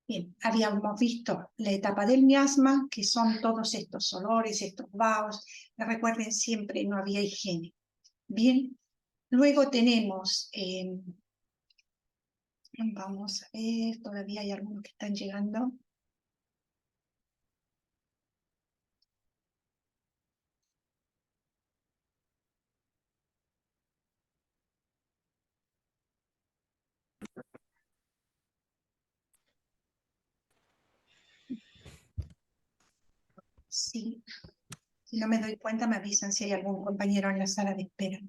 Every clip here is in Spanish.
Bien, habíamos visto la etapa del miasma, que son todos estos olores, estos vahos. Recuerden siempre, no había higiene. Bien, luego tenemos, vamos a ver, todavía hay algunos que están llegando. Sí, si no me doy cuenta, me avisan si hay algún compañero en la sala de espera.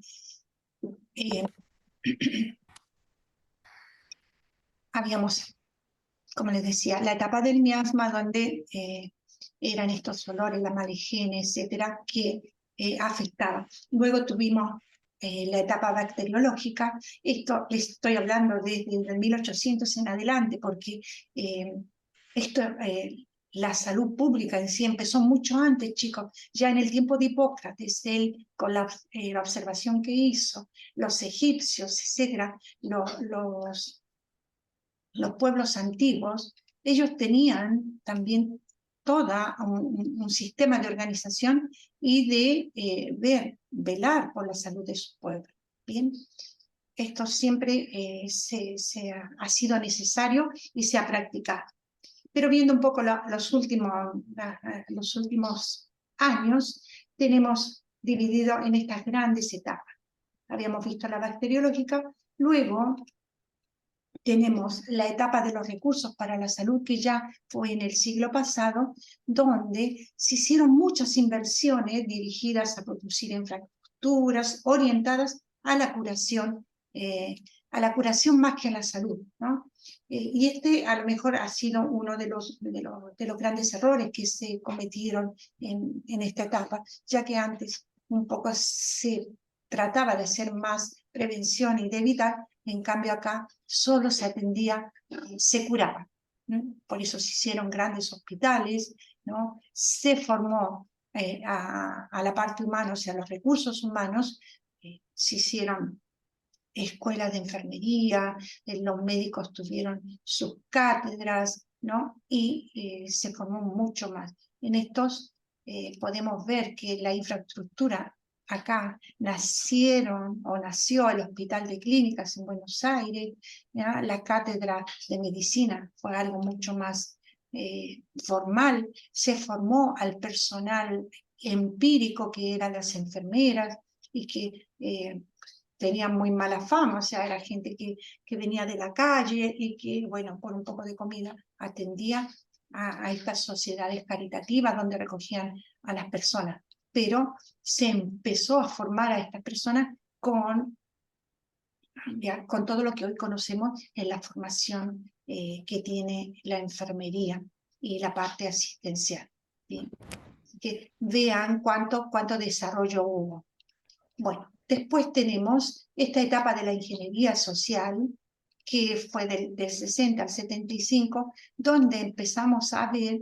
Habíamos, como les decía, la etapa del miasma donde eran estos olores, la mala higiene, etcétera, que afectaban. Luego tuvimos la etapa bacteriológica. Esto les estoy hablando desde el 1800 en adelante, porque la salud pública en sí empezó mucho antes, chicos. Ya en el tiempo de Hipócrates, él, con la observación que hizo, los egipcios, etcétera, los pueblos antiguos, ellos tenían también todo un sistema de organización y de velar por la salud de su pueblo. Bien, esto siempre ha sido necesario y se ha practicado. Pero viendo un poco los últimos años, tenemos dividido en estas grandes etapas. Habíamos visto la bacteriológica, luego tenemos la etapa de los recursos para la salud, que ya fue en el siglo pasado, donde se hicieron muchas inversiones dirigidas a producir infraestructuras orientadas a la curación más que a la salud, ¿no? Y este a lo mejor ha sido uno de los grandes errores que se cometieron en esta etapa, ya que antes un poco se trataba de hacer más prevención y de evitar. En cambio acá solo se atendía, se curaba, ¿no? Por eso se hicieron grandes hospitales, ¿no? Se formó a la parte humana, o sea, los recursos humanos, se hicieron escuelas de enfermería, los médicos tuvieron sus cátedras, ¿no? Y se formó mucho más. En estos podemos ver que la infraestructura acá nació el Hospital de Clínicas en Buenos Aires, ¿ya? La cátedra de medicina fue algo mucho más formal, se formó al personal empírico que eran las enfermeras y que tenían muy mala fama, o sea, era gente que venía de la calle y que, bueno, por un poco de comida atendía a estas sociedades caritativas donde recogían a las personas. Pero se empezó a formar a estas personas con todo lo que hoy conocemos en la formación que tiene la enfermería y la parte asistencial. ¿Bien? Que vean cuánto desarrollo hubo. Bueno, después tenemos esta etapa de la ingeniería social, que fue del 60 al 75, donde empezamos a ver,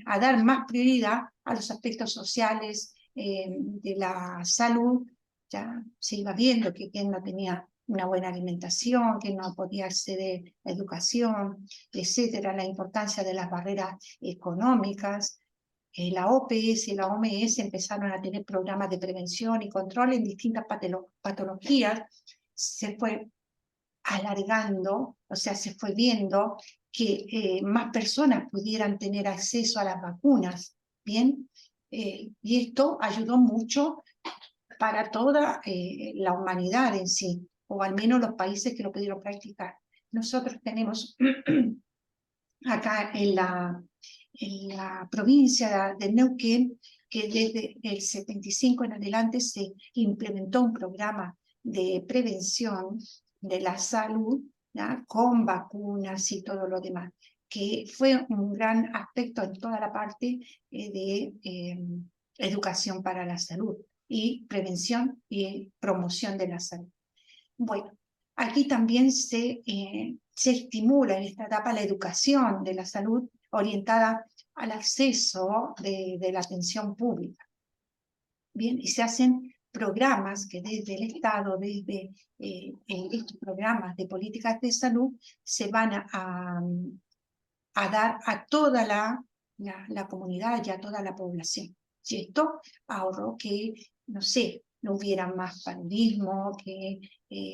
a dar más prioridad a los aspectos sociales de la salud. Ya se iba viendo que quien no tenía una buena alimentación, que no podía acceder a educación, etcétera, la importancia de las barreras económicas. La OPS y la OMS empezaron a tener programas de prevención y control en distintas patologías. Se fue alargando, o sea, se fue viendo que más personas pudieran tener acceso a las vacunas, ¿bien? Y esto ayudó mucho para toda la humanidad en sí, o al menos los países que lo pudieron practicar. Nosotros tenemos acá en la provincia de Neuquén, que desde el 75 en adelante se implementó un programa de prevención de la salud, ¿ya? Con vacunas y todo lo demás, que fue un gran aspecto en toda la parte de educación para la salud y prevención y promoción de la salud. Bueno, aquí también se estimula en esta etapa la educación de la salud orientada al acceso de la atención pública. Bien, y se hacen programas que desde el Estado, desde estos programas de políticas de salud, se van a dar a toda la comunidad y a toda la población. Y esto ahorró que, no sé, no hubiera más paludismo, que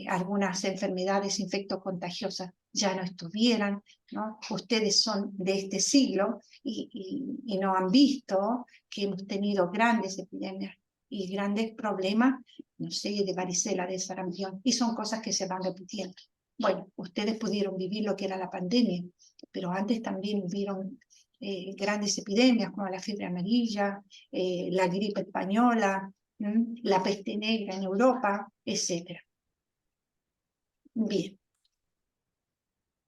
algunas enfermedades infectocontagiosas ya no estuvieran, ¿no? Ustedes son de este siglo y no han visto que hemos tenido grandes epidemias y grandes problemas, no sé, de varicela, de sarampión, y son cosas que se van repitiendo. Bueno, ustedes pudieron vivir lo que era la pandemia, pero antes también hubieron grandes epidemias como la fiebre amarilla, la gripe española, la peste negra en Europa, etc. Bien.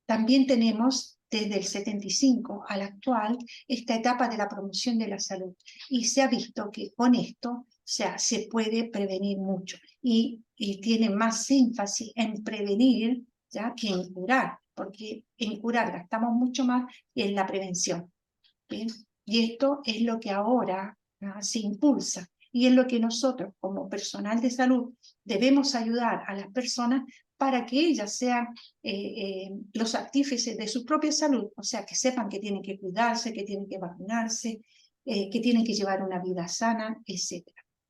También tenemos desde el 75 al actual esta etapa de la promoción de la salud y se ha visto que con esto, o sea, se puede prevenir mucho y tiene más énfasis en prevenir ya que en curar, porque en curar gastamos mucho más que en la prevención. ¿Bien? Y esto es lo que ahora se impulsa y es lo que nosotros como personal de salud debemos ayudar a las personas para que ellas sean los artífices de su propia salud, o sea, que sepan que tienen que cuidarse, que tienen que vacunarse, que tienen que llevar una vida sana, etc.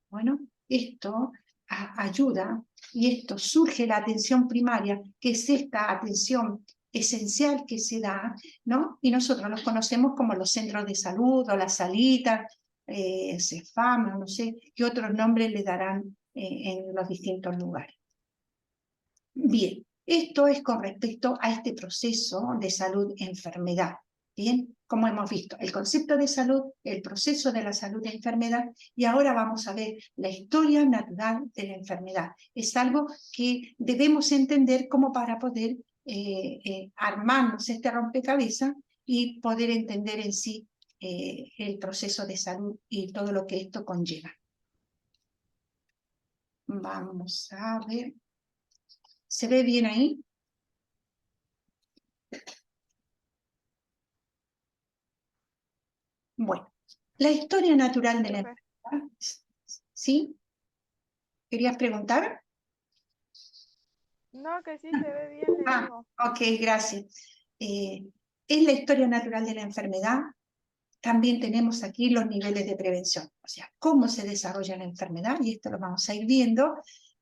Bueno, esto ayuda y esto surge la atención primaria, que es esta atención esencial que se da, ¿no? Y nosotros los conocemos como los centros de salud o las salitas, CEFAM, no sé qué otros nombres le darán en los distintos lugares. Bien, esto es con respecto a este proceso de salud-enfermedad. Bien, como hemos visto, el concepto de salud, el proceso de la salud-enfermedad, y ahora vamos a ver la historia natural de la enfermedad. Es algo que debemos entender como para poder armarnos este rompecabezas y poder entender en sí el proceso de salud y todo lo que esto conlleva. Vamos a ver. ¿Se ve bien ahí? Bueno, la historia natural de la enfermedad, ¿sí? ¿Querías preguntar? No, que sí se ve bien, le digo. Ok, gracias. En la historia natural de la enfermedad también tenemos aquí los niveles de prevención, o sea, cómo se desarrolla la enfermedad, y esto lo vamos a ir viendo,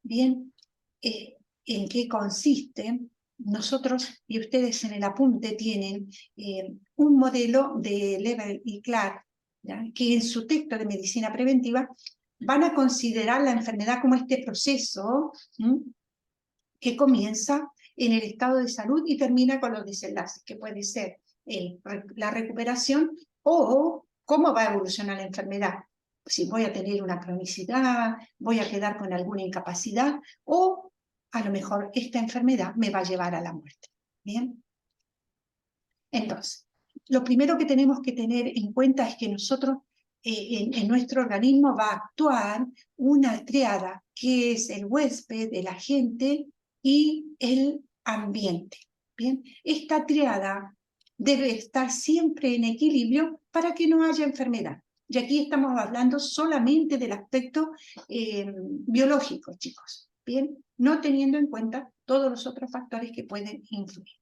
bien, en qué consiste. Nosotros y ustedes en el apunte tienen un modelo de Level y Clark, ¿ya? Que en su texto de medicina preventiva van a considerar la enfermedad como este proceso que comienza en el estado de salud y termina con los desenlaces, que puede ser la recuperación o cómo va a evolucionar la enfermedad. Si voy a tener una cronicidad, voy a quedar con alguna incapacidad o a lo mejor esta enfermedad me va a llevar a la muerte. ¿Bien? Entonces, lo primero que tenemos que tener en cuenta es que nosotros, en nuestro organismo va a actuar una triada, que es el huésped, el agente y el ambiente. ¿Bien? Esta triada debe estar siempre en equilibrio para que no haya enfermedad. Y aquí estamos hablando solamente del aspecto biológico, chicos. ¿Bien? No teniendo en cuenta todos los otros factores que pueden influir.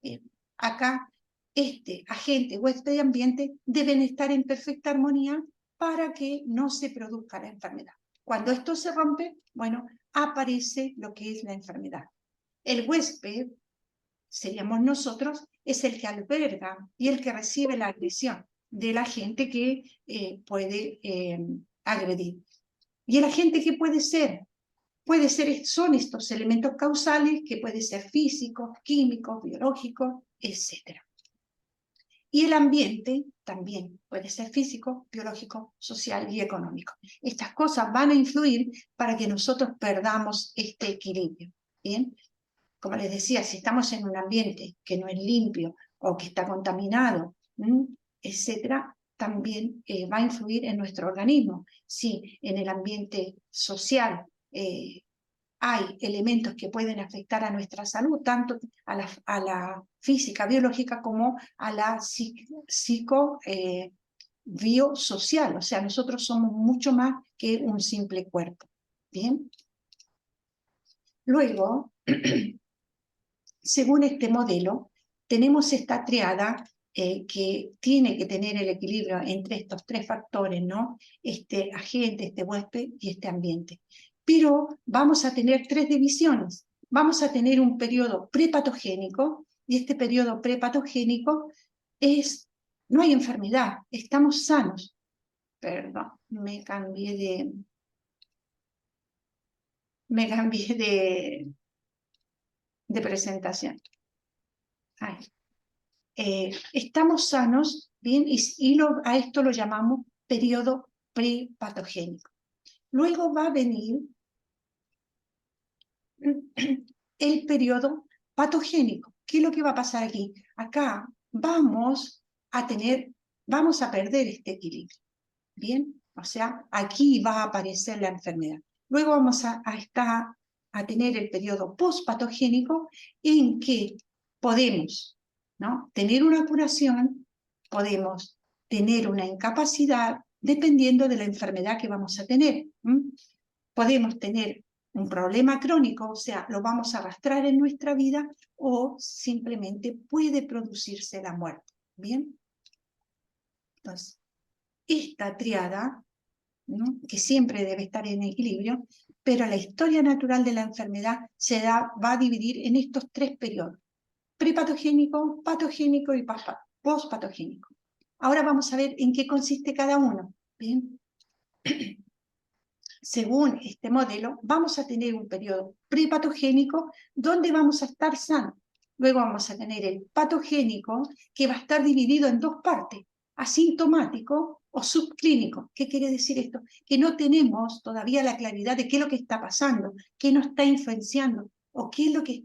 Bien. Acá este agente, huésped y ambiente deben estar en perfecta armonía para que no se produzca la enfermedad. Cuando esto se rompe, bueno, aparece lo que es la enfermedad. El huésped, seríamos nosotros, es el que alberga y el que recibe la agresión de la gente que puede agredir. ¿Y el agente qué puede ser? Son estos elementos causales que pueden ser físicos, químicos, biológicos, etc. Y el ambiente también puede ser físico, biológico, social y económico. Estas cosas van a influir para que nosotros perdamos este equilibrio. ¿Bien? Como les decía, si estamos en un ambiente que no es limpio o que está contaminado, etcétera, también va a influir en nuestro organismo. Si en el ambiente social hay elementos que pueden afectar a nuestra salud, tanto a la física, biológica, como a la biosocial. O sea, nosotros somos mucho más que un simple cuerpo. ¿Bien? Luego, según este modelo, tenemos esta triada que tiene que tener el equilibrio entre estos tres factores, ¿no? Este agente, este huésped y este ambiente. Pero vamos a tener tres divisiones. Vamos a tener un periodo prepatogénico, y este periodo prepatogénico no hay enfermedad, estamos sanos. Perdón, me cambié de presentación. Ay. Estamos sanos, ¿bien? A esto lo llamamos periodo prepatogénico. Luego va a venir el periodo patogénico. ¿Qué es lo que va a pasar aquí? Acá vamos a perder este equilibrio, ¿bien? O sea, aquí va a aparecer la enfermedad. Luego vamos a tener el periodo postpatogénico en que podemos, ¿no?, tener una curación, podemos tener una incapacidad dependiendo de la enfermedad que vamos a tener. Podemos tener un problema crónico, o sea, lo vamos a arrastrar en nuestra vida, o simplemente puede producirse la muerte. ¿Bien? Entonces, esta triada, ¿no?, que siempre debe estar en equilibrio, pero la historia natural de la enfermedad va a dividir en estos tres periodos: prepatogénico, patogénico y postpatogénico. Ahora vamos a ver en qué consiste cada uno. ¿Bien? Según este modelo, vamos a tener un periodo prepatogénico donde vamos a estar sanos. Luego vamos a tener el patogénico, que va a estar dividido en dos partes: asintomático o subclínico. ¿Qué quiere decir esto? Que no tenemos todavía la claridad de qué es lo que está pasando, qué nos está influenciando o qué es lo que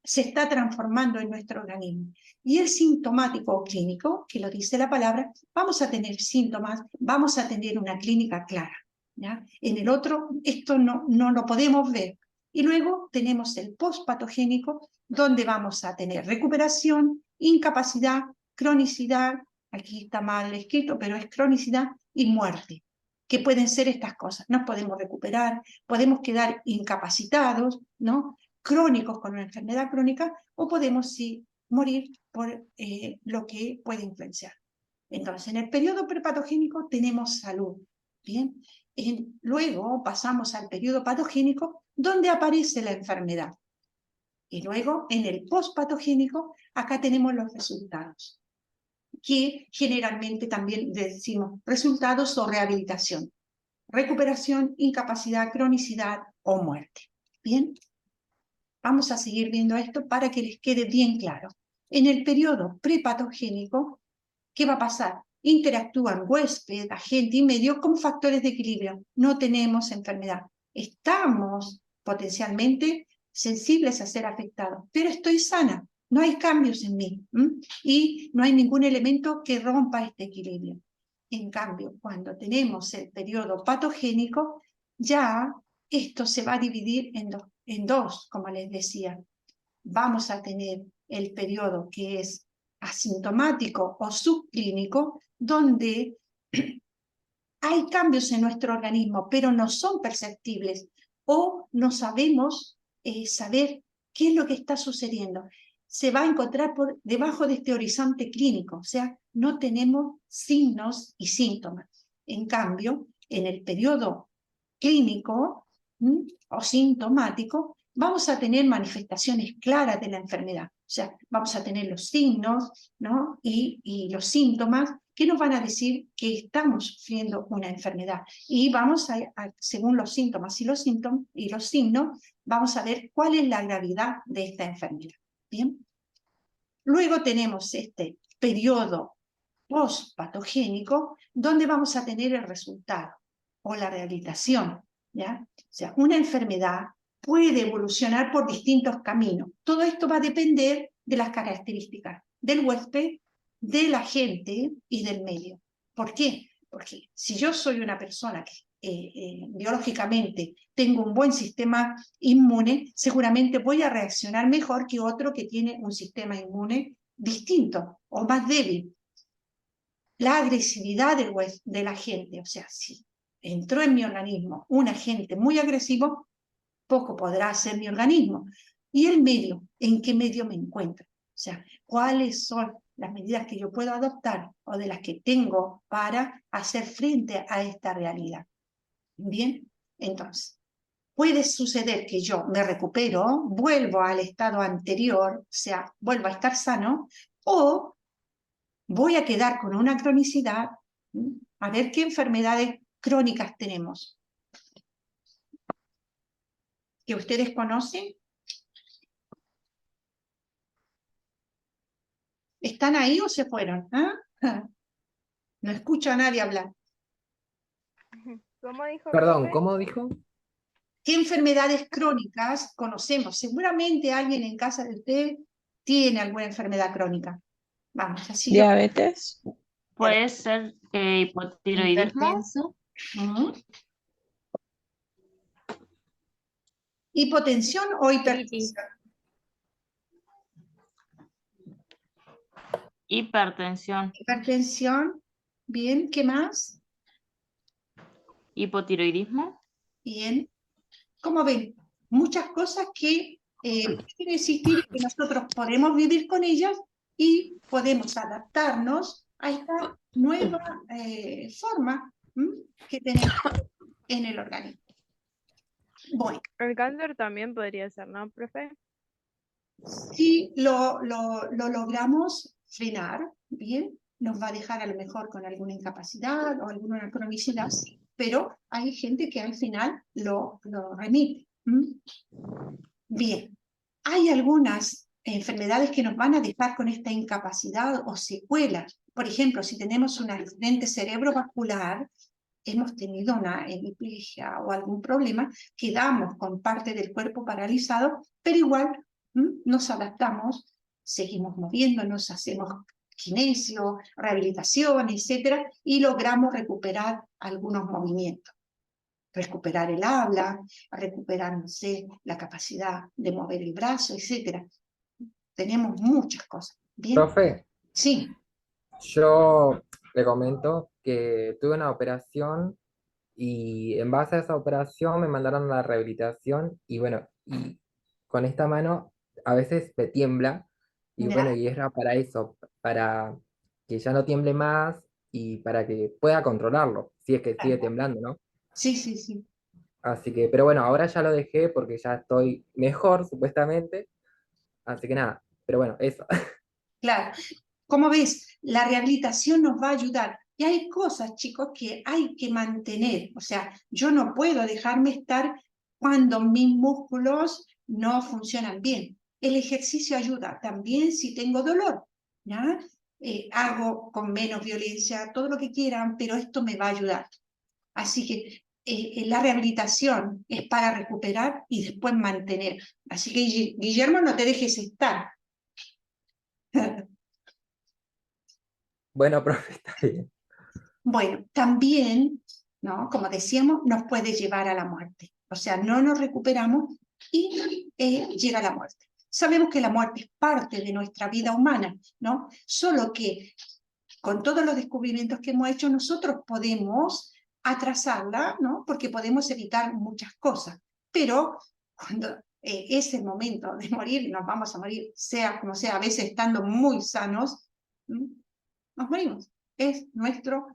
se está transformando en nuestro organismo. Y el sintomático o clínico, que lo dice la palabra, vamos a tener síntomas, vamos a tener una clínica clara, ¿ya? En el otro, esto no lo podemos ver. Y luego tenemos el postpatogénico, donde vamos a tener recuperación, incapacidad, cronicidad, aquí está mal escrito, pero es cronicidad, y muerte, que pueden ser estas cosas. Nos podemos recuperar, podemos quedar incapacitados, ¿no?, crónicos con una enfermedad crónica, o podemos sí morir por lo que puede influenciar. Entonces, en el periodo prepatogénico tenemos salud, ¿bien? Luego pasamos al periodo patogénico, donde aparece la enfermedad. Y luego, en el postpatogénico, acá tenemos los resultados, que generalmente también decimos resultados o rehabilitación: recuperación, incapacidad, cronicidad o muerte. ¿Bien? Vamos a seguir viendo esto para que les quede bien claro. En el periodo prepatogénico, ¿qué va a pasar? Interactúan huésped, agente y medio como factores de equilibrio. No tenemos enfermedad. Estamos potencialmente sensibles a ser afectados, pero estoy sana. No hay cambios en mí, y no hay ningún elemento que rompa este equilibrio. En cambio, cuando tenemos el periodo patogénico, ya esto se va a dividir en dos, como les decía. Vamos a tener el periodo que es asintomático o subclínico, donde hay cambios en nuestro organismo, pero no son perceptibles, o no sabemos saber qué es lo que está sucediendo. Se va a encontrar por debajo de este horizonte clínico, o sea, no tenemos signos y síntomas. En cambio, en el periodo clínico o sintomático, vamos a tener manifestaciones claras de la enfermedad. O sea, vamos a tener los signos, ¿no?, y los síntomas que nos van a decir que estamos sufriendo una enfermedad. Y vamos según los síntomas y los signos, vamos a ver cuál es la gravedad de esta enfermedad. ¿Bien? Luego tenemos este periodo postpatogénico, donde vamos a tener el resultado o la rehabilitación, ¿ya? O sea, una enfermedad puede evolucionar por distintos caminos. Todo esto va a depender de las características del huésped, del agente y del medio. ¿Por qué? Porque si yo soy una persona que biológicamente tengo un buen sistema inmune, seguramente voy a reaccionar mejor que otro que tiene un sistema inmune distinto o más débil. La agresividad de la gente, o sea, si entró en mi organismo un agente muy agresivo, poco podrá hacer mi organismo. Y el medio, ¿en qué medio me encuentro? O sea, ¿cuáles son las medidas que yo puedo adoptar o de las que tengo para hacer frente a esta realidad? Bien, entonces, puede suceder que yo me recupero, vuelvo al estado anterior, o sea, vuelvo a estar sano, o voy a quedar con una cronicidad. A ver qué enfermedades crónicas tenemos. ¿Que ustedes conocen? ¿Están ahí o se fueron? ¿Ah? No escucho a nadie hablar. ¿Cómo dijo, Perdón, profe? ¿cómo dijo? ¿Qué enfermedades crónicas conocemos? Seguramente alguien en casa de usted tiene alguna enfermedad crónica. Vamos, así yo. Diabetes, Puede ser hipotiroidismo, Hipertenso, Ujú. ¿Hipotensión o hipertensión? hipertensión, Hipertensión. Bien, ¿qué más? hipotiroidismo, Bien. ¿Cómo ven? Muchas cosas que pueden existir y que nosotros podemos vivir con ellas y podemos adaptarnos a esta nueva forma que tenemos en el organismo. Bueno, El cáncer también podría ser, ¿no, profe? si lo logramos frenar, bien, nos va a dejar a lo mejor con alguna incapacidad o alguna cronicidad, sí, pero hay gente que al final lo remite. Bien, hay algunas enfermedades que nos van a dejar con esta incapacidad o secuelas. Por ejemplo, si tenemos un accidente cerebrovascular, hemos tenido una hemiplegia o algún problema, quedamos con parte del cuerpo paralizado, pero igual nos adaptamos, seguimos moviéndonos, hacemos kinesio, rehabilitación, etcétera, y logramos recuperar algunos movimientos. Recuperar el habla, recuperar, no sé, la capacidad de mover el brazo, etcétera. Tenemos muchas cosas. ¿Bien? Profe, Sí. yo le comento que tuve una operación y en base a esa operación me mandaron a la rehabilitación y bueno, y con esta mano a veces me tiembla y bueno, ¿Ya? y era para eso, para que ya no tiemble más y para que pueda controlarlo, si es que sigue temblando, ¿no? Sí, sí, sí. Así que, pero bueno, ahora ya lo dejé porque ya estoy mejor, supuestamente. Así que nada, pero bueno, eso. Claro. Como ves, la rehabilitación nos va a ayudar. Y hay cosas, chicos, que hay que mantener. O sea, yo no puedo dejarme estar cuando mis músculos no funcionan bien. El ejercicio ayuda también si tengo dolor. ¿Ya? Hago con menos violencia, todo lo que quieran, pero esto me va a ayudar. Así que la rehabilitación es para recuperar y después mantener. Así que, Guillermo, no te dejes estar. Bueno, profe, está bien. Bueno, también, ¿no? Como decíamos, nos puede llevar a la muerte. O sea, no nos recuperamos y llega la muerte. Sabemos que la muerte es parte de nuestra vida humana, ¿no? Solo que con todos los descubrimientos que hemos hecho, nosotros podemos atrasarla, ¿no? Porque podemos evitar muchas cosas. Pero cuando es el momento de morir, nos vamos a morir, sea como sea, a veces estando muy sanos, nos morimos. Es nuestro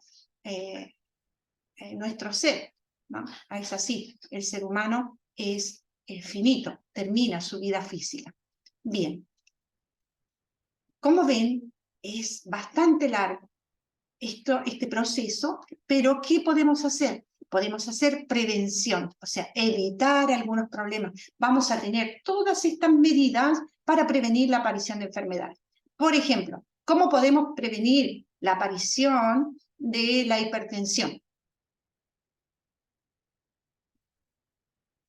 ser, ¿no? Es así, el ser humano es finito, termina su vida física. Bien, como ven, es bastante largo este proceso, pero ¿qué podemos hacer? Podemos hacer prevención, o sea, evitar algunos problemas. Vamos a tener todas estas medidas para prevenir la aparición de enfermedades. Por ejemplo, ¿cómo podemos prevenir la aparición de la hipertensión?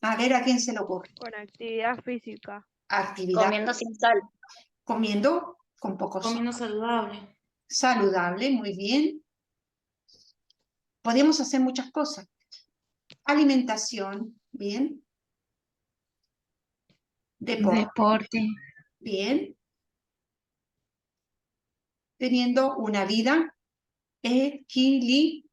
A ver a quién se le ocurre. Con actividad física. Actividad, comiendo sin sal, comiendo con poco sal. comiendo saludable, Saludable, muy bien. Podemos hacer muchas cosas. Alimentación, bien. Deporte, deporte, bien. Teniendo una vida equilibrada.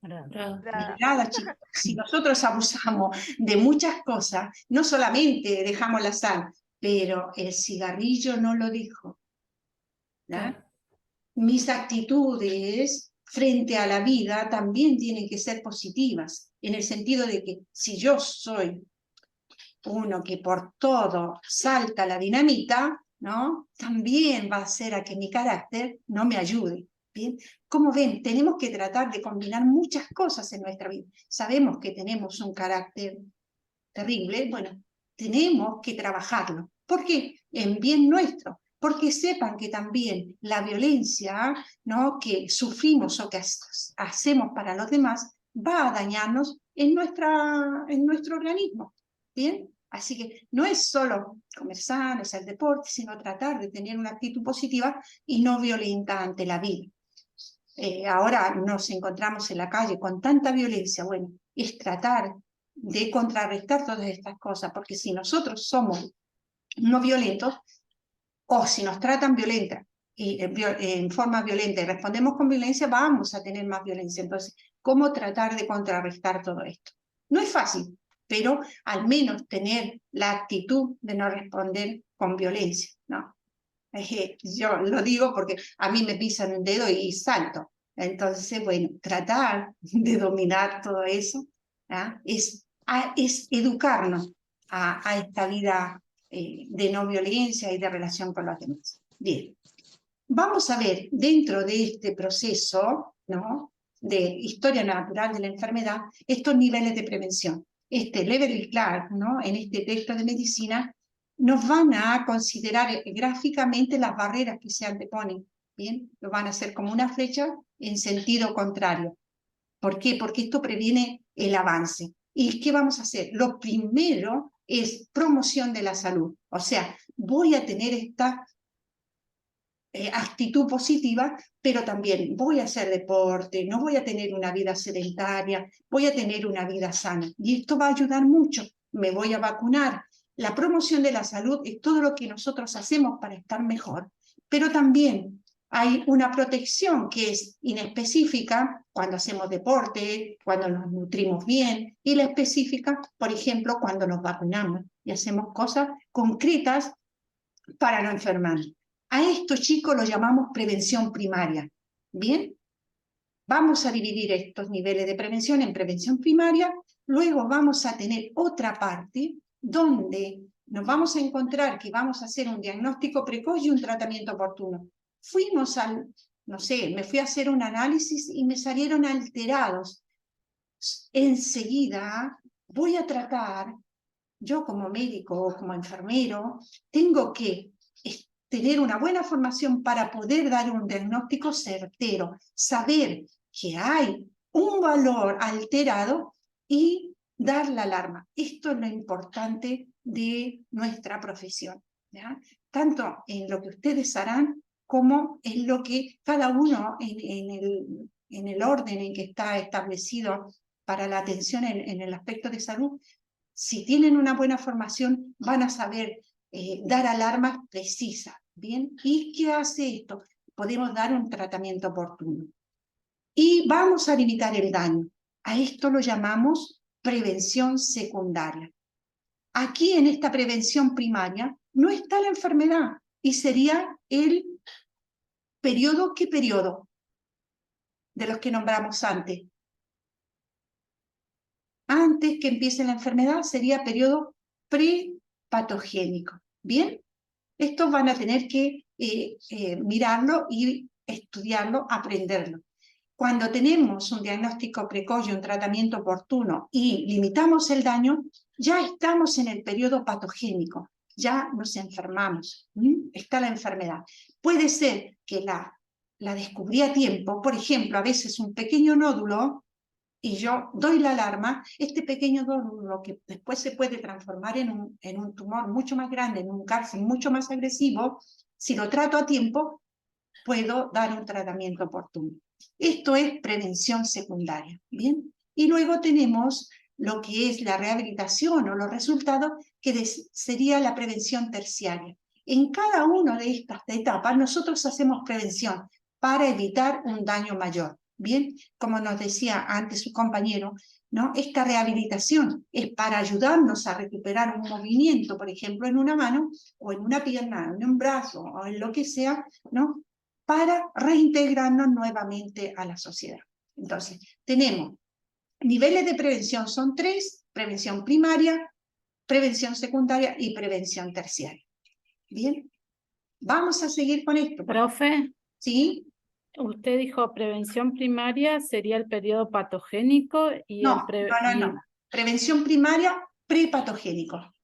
Nada, chicos. Si nosotros abusamos de muchas cosas, no solamente dejamos la sal, pero el cigarrillo no lo dejo. ¿Ya? Mis actitudes frente a la vida también tienen que ser positivas, en el sentido de que si yo soy uno que por todo salta la dinamita, ¿no? También va a hacer a que mi carácter no me ayude. ¿Bien? Como ven, tenemos que tratar de combinar muchas cosas en nuestra vida. Sabemos que tenemos un carácter terrible, bueno, tenemos que trabajarlo. ¿Por qué? En bien nuestro. Porque sepan que también la violencia, ¿no?, que sufrimos o que hacemos para los demás va a dañarnos en nuestro organismo. ¿Bien? Así que no es solo comer sano, hacer deporte, sino tratar de tener una actitud positiva y no violenta ante la vida. Ahora nos encontramos en la calle con tanta violencia, bueno, es tratar de contrarrestar todas estas cosas, porque si nosotros somos no violentos, o si nos tratan en forma violenta y respondemos con violencia, vamos a tener más violencia. Entonces, ¿cómo tratar de contrarrestar todo esto? No es fácil, pero al menos tener la actitud de no responder con violencia, ¿no? Yo lo digo porque a mí me pisan un dedo y salto. Entonces, bueno, tratar de dominar todo eso, ¿ah?, es educarnos a esta vida de no violencia y de relación con los demás. Bien, vamos a ver dentro de este proceso, ¿no?, de historia natural de la enfermedad, estos niveles de prevención. Level y Clark, ¿no?, en este texto de medicina, nos van a considerar gráficamente las barreras que se anteponen. Bien, lo van a hacer como una flecha en sentido contrario. ¿Por qué? Porque esto previene el avance. ¿Y qué vamos a hacer? Lo primero es promoción de la salud. O sea, voy a tener esta actitud positiva, pero también voy a hacer deporte, no voy a tener una vida sedentaria, voy a tener una vida sana. Y esto va a ayudar mucho. Me voy a vacunar. La promoción de la salud es todo lo que nosotros hacemos para estar mejor, pero también hay una protección que es inespecífica cuando hacemos deporte, cuando nos nutrimos bien, y la específica, por ejemplo, cuando nos vacunamos y hacemos cosas concretas para no enfermarnos. A esto, chicos, lo llamamos prevención primaria. ¿Bien? Vamos a dividir estos niveles de prevención en prevención primaria, luego vamos a tener otra parte donde nos vamos a encontrar que vamos a hacer un diagnóstico precoz y un tratamiento oportuno. Me fui a hacer un análisis y me salieron alterados. Enseguida voy a tratar, yo como médico o como enfermero, tengo que tener una buena formación para poder dar un diagnóstico certero, saber que hay un valor alterado y dar la alarma. Esto es lo importante de nuestra profesión, ¿ya? Tanto en lo que ustedes harán como en lo que cada uno en el orden en que está establecido para la atención en el aspecto de salud. Si tienen una buena formación, van a saber dar alarmas precisas. ¿Bien? ¿Y qué hace esto? Podemos dar un tratamiento oportuno. Y vamos a limitar el daño. A esto lo llamamos prevención secundaria. Aquí en esta prevención primaria no está la enfermedad y sería el periodo, ¿qué periodo? De los que nombramos antes. Antes que empiece la enfermedad sería periodo prepatogénico. ¿Bien? Estos van a tener que mirarlo y estudiarlo, aprenderlo. Cuando tenemos un diagnóstico precoz y un tratamiento oportuno y limitamos el daño, ya estamos en el periodo patogénico, ya nos enfermamos, está la enfermedad. Puede ser que la descubrí a tiempo, por ejemplo, a veces un pequeño nódulo, y yo doy la alarma, este pequeño nódulo que después se puede transformar en un tumor mucho más grande, en un cáncer mucho más agresivo, si lo trato a tiempo, puedo dar un tratamiento oportuno. Esto es prevención secundaria, ¿bien? Y luego tenemos lo que es la rehabilitación o los resultados, que sería la prevención terciaria. En cada una de estas etapas nosotros hacemos prevención para evitar un daño mayor. Bien, como nos decía antes su compañero, ¿no? Esta rehabilitación es para ayudarnos a recuperar un movimiento, por ejemplo, en una mano, o en una pierna, en un brazo, o en lo que sea, ¿no? Para reintegrarnos nuevamente a la sociedad. Entonces, tenemos niveles de prevención, son 3, prevención primaria, prevención secundaria y prevención terciaria. Bien, vamos a seguir con esto. Profe, ¿Sí? usted dijo prevención primaria sería el periodo patogénico y No, no. Prevención primaria, prepatogénico.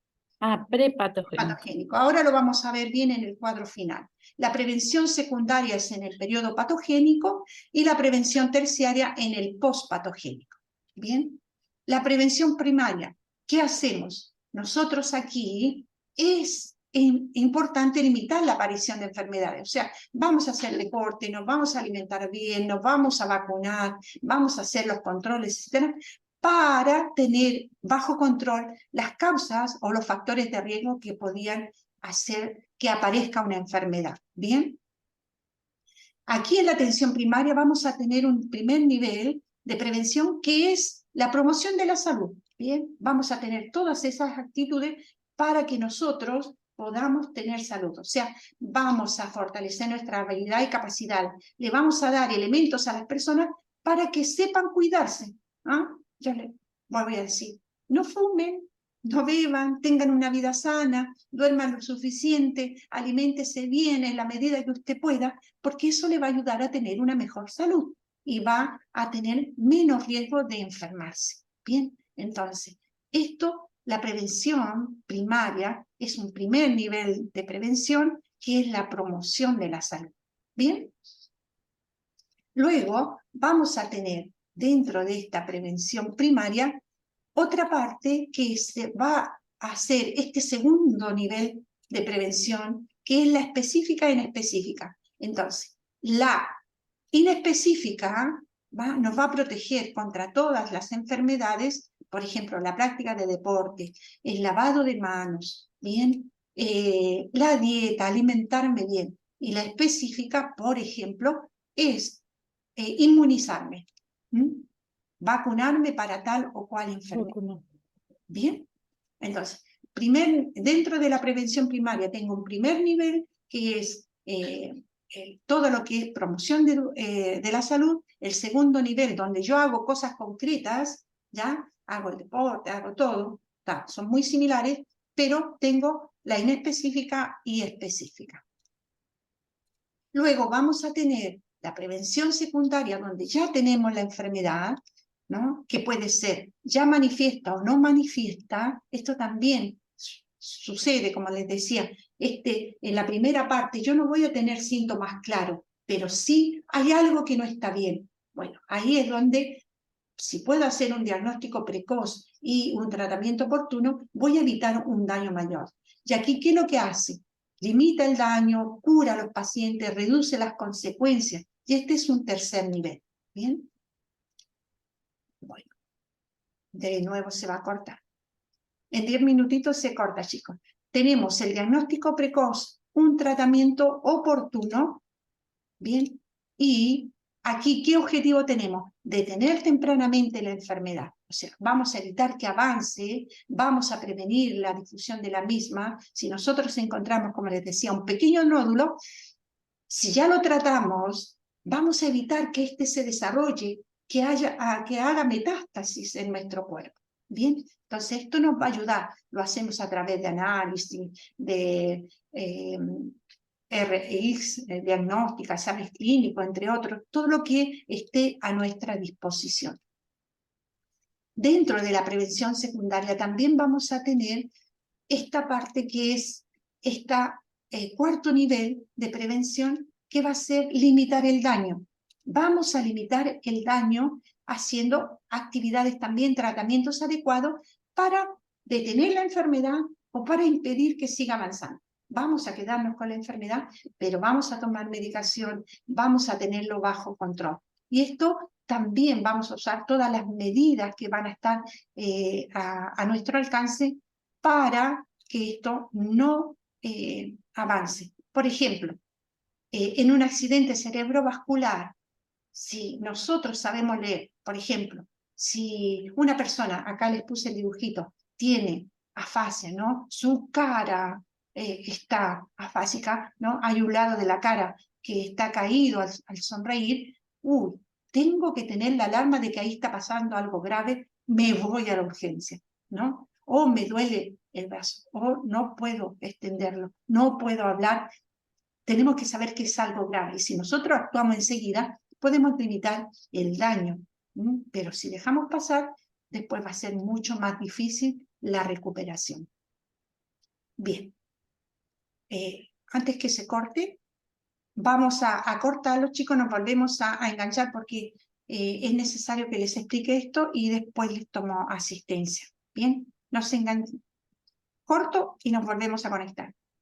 Prepatogénico. Patogénico. Ahora lo vamos a ver bien en el cuadro final. La prevención secundaria es en el periodo patogénico y la prevención terciaria en el postpatogénico. Bien, la prevención primaria, ¿qué hacemos? Nosotros aquí es importante limitar la aparición de enfermedades. O sea, vamos a hacer deporte, nos vamos a alimentar bien, nos vamos a vacunar, vamos a hacer los controles, etc., para tener bajo control las causas o los factores de riesgo que podían hacer que aparezca una enfermedad. ¿Bien? Aquí en la atención primaria vamos a tener un primer nivel de prevención que es la promoción de la salud. Bien, vamos a tener todas esas actitudes para que nosotros podamos tener salud. O sea, vamos a fortalecer nuestra habilidad y capacidad. Le vamos a dar elementos a las personas para que sepan cuidarse. ¿Ah? Yo les voy a decir, no fumen, no beban, tengan una vida sana, duerman lo suficiente, aliméntese bien en la medida que usted pueda, porque eso le va a ayudar a tener una mejor salud y va a tener menos riesgo de enfermarse. Bien, entonces, la prevención primaria, es un primer nivel de prevención que es la promoción de la salud. Bien, luego vamos a tener dentro de esta prevención primaria otra parte que se va a hacer este segundo nivel de prevención, que es la específica e inespecífica. Entonces, la inespecífica nos va a proteger contra todas las enfermedades, por ejemplo, la práctica de deporte, el lavado de manos, ¿bien? La dieta, alimentarme bien. Y la específica, por ejemplo, es inmunizarme. Vacunarme para tal o cual enfermedad. Bien, entonces, dentro de la prevención primaria tengo un primer nivel que es todo lo que es promoción de la salud, el segundo nivel donde yo hago cosas concretas, ya hago el deporte, hago todo, son muy similares, pero tengo la inespecífica y específica. Luego vamos a tener la prevención secundaria donde ya tenemos la enfermedad, ¿no? Que puede ser ya manifiesta o no manifiesta. Esto también sucede, como les decía, en la primera parte yo no voy a tener síntomas claros, pero sí hay algo que no está bien. Bueno, ahí es donde, si puedo hacer un diagnóstico precoz y un tratamiento oportuno, voy a evitar un daño mayor. Y aquí, ¿qué es lo que hace? Limita el daño, cura a los pacientes, reduce las consecuencias. Y este es un tercer nivel. ¿Bien? Bueno, de nuevo se va a cortar. En 10 minutitos se corta, chicos. Tenemos el diagnóstico precoz, un tratamiento oportuno, ¿bien? Y aquí, ¿qué objetivo tenemos? Detener tempranamente la enfermedad. O sea, vamos a evitar que avance, vamos a prevenir la difusión de la misma. Si nosotros encontramos, como les decía, un pequeño nódulo, si ya lo tratamos, vamos a evitar que este se desarrolle, que haga metástasis en nuestro cuerpo. Bien, entonces esto nos va a ayudar. Lo hacemos a través de análisis, de RX, diagnóstica, exámenes clínicos, entre otros, todo lo que esté a nuestra disposición. Dentro de la prevención secundaria también vamos a tener esta parte que es cuarto nivel de prevención, que va a ser limitar el daño. Vamos a limitar el daño haciendo actividades también, tratamientos adecuados para detener la enfermedad o para impedir que siga avanzando. Vamos a quedarnos con la enfermedad, pero vamos a tomar medicación, vamos a tenerlo bajo control. Y esto también vamos a usar todas las medidas que van a estar a nuestro alcance para que esto no avance. Por ejemplo, en un accidente cerebrovascular, si nosotros sabemos leer, por ejemplo, si una persona, acá les puse el dibujito, tiene afasia, ¿no? Su cara está afásica, ¿no? Hay un lado de la cara que está caído al sonreír, tengo que tener la alarma de que ahí está pasando algo grave, me voy a la urgencia, ¿no? O me duele el brazo, o no puedo extenderlo, no puedo hablar. Tenemos que saber que es algo grave, y si nosotros actuamos enseguida, podemos limitar el daño, pero si dejamos pasar, después va a ser mucho más difícil la recuperación. Bien, antes que se corte, vamos a cortarlo, chicos, nos volvemos a enganchar porque es necesario que les explique esto y después les tomo asistencia. Bien, nos enganchamos, corto y nos volvemos a conectar.